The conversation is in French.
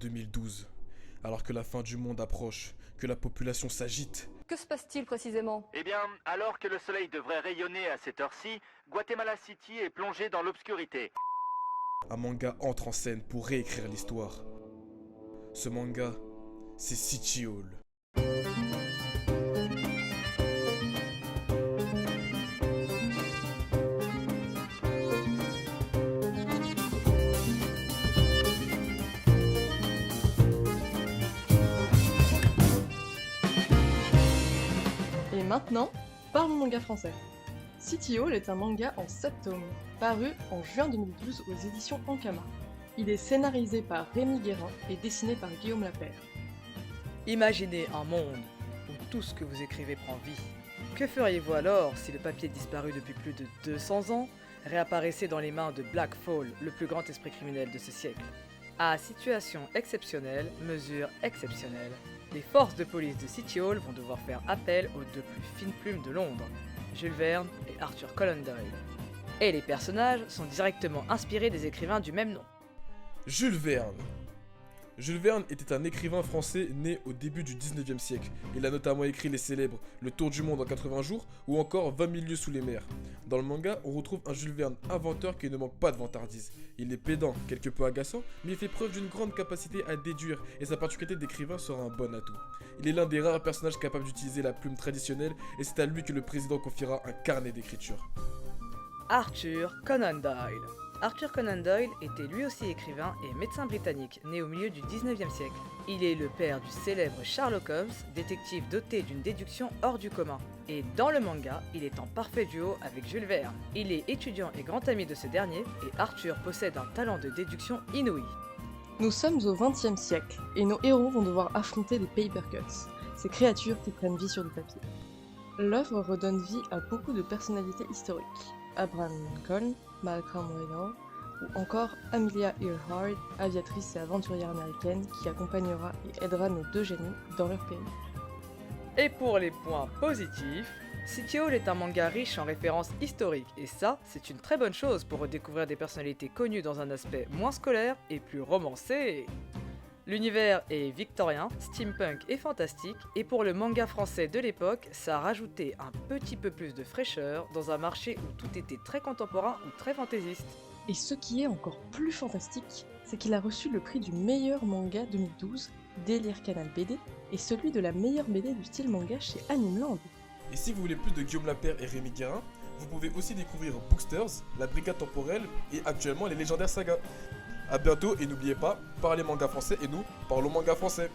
2012, alors que la fin du monde approche, que la population s'agite. Que se passe-t-il précisément? Eh bien, alors que le soleil devrait rayonner à cette heure-ci, Guatemala City est plongé dans l'obscurité. Un manga entre en scène pour réécrire l'histoire. Ce manga, c'est City Hall. Et maintenant, parlons manga français. City Hall est un manga en 7 tomes, paru en juin 2012 aux éditions Ankama. Il est scénarisé par Rémi Guérin et dessiné par Guillaume Lapère. Imaginez un monde où tout ce que vous écrivez prend vie. Que feriez-vous alors si le papier disparu depuis plus de 200 ans réapparaissait dans les mains de Black Fall, le plus grand esprit criminel de ce siècle? À situation exceptionnelle, mesure exceptionnelle, les forces de police de City Hall vont devoir faire appel aux deux plus fines plumes de Londres, Jules Verne et Arthur Conan Doyle. Et les personnages sont directement inspirés des écrivains du même nom. Jules Verne. Jules Verne était un écrivain français né au début du 19e siècle. Il a notamment écrit les célèbres Le Tour du Monde en 80 jours ou encore 20 000 lieues sous les mers. Dans le manga, on retrouve un Jules Verne inventeur qui ne manque pas de vantardise. Il est pédant, quelque peu agaçant, mais il fait preuve d'une grande capacité à déduire et sa particularité d'écrivain sera un bon atout. Il est l'un des rares personnages capables d'utiliser la plume traditionnelle et c'est à lui que le président confiera un carnet d'écriture. Arthur Conan Doyle. Arthur Conan Doyle était lui aussi écrivain et médecin britannique, né au milieu du 19e siècle. Il est le père du célèbre Sherlock Holmes, détective doté d'une déduction hors du commun. Et dans le manga, il est en parfait duo avec Jules Verne. Il est étudiant et grand ami de ce dernier, et Arthur possède un talent de déduction inouï. Nous sommes au XXe siècle, et nos héros vont devoir affronter les Papercuts, ces créatures qui prennent vie sur le papier. L'œuvre redonne vie à beaucoup de personnalités historiques. Abraham Lincoln, Malcolm Reynolds, ou encore Amelia Earhart, aviatrice et aventurière américaine qui accompagnera et aidera nos deux génies dans leur pays. Et pour les points positifs, City Hall est un manga riche en références historiques, et ça, c'est une très bonne chose pour redécouvrir des personnalités connues dans un aspect moins scolaire et plus romancé. L'univers est victorien, steampunk et fantastique, et pour le manga français de l'époque, ça a rajouté un petit peu plus de fraîcheur dans un marché où tout était très contemporain ou très fantaisiste. Et ce qui est encore plus fantastique, c'est qu'il a reçu le prix du meilleur manga 2012, Délire Canal BD, et celui de la meilleure BD du style manga chez Animeland. Et si vous voulez plus de Guillaume Lapère et Rémi Guérin, vous pouvez aussi découvrir Booksters, la Brigade Temporelle et actuellement les légendaires sagas. A bientôt et n'oubliez pas, parlez manga français et nous parlons manga français.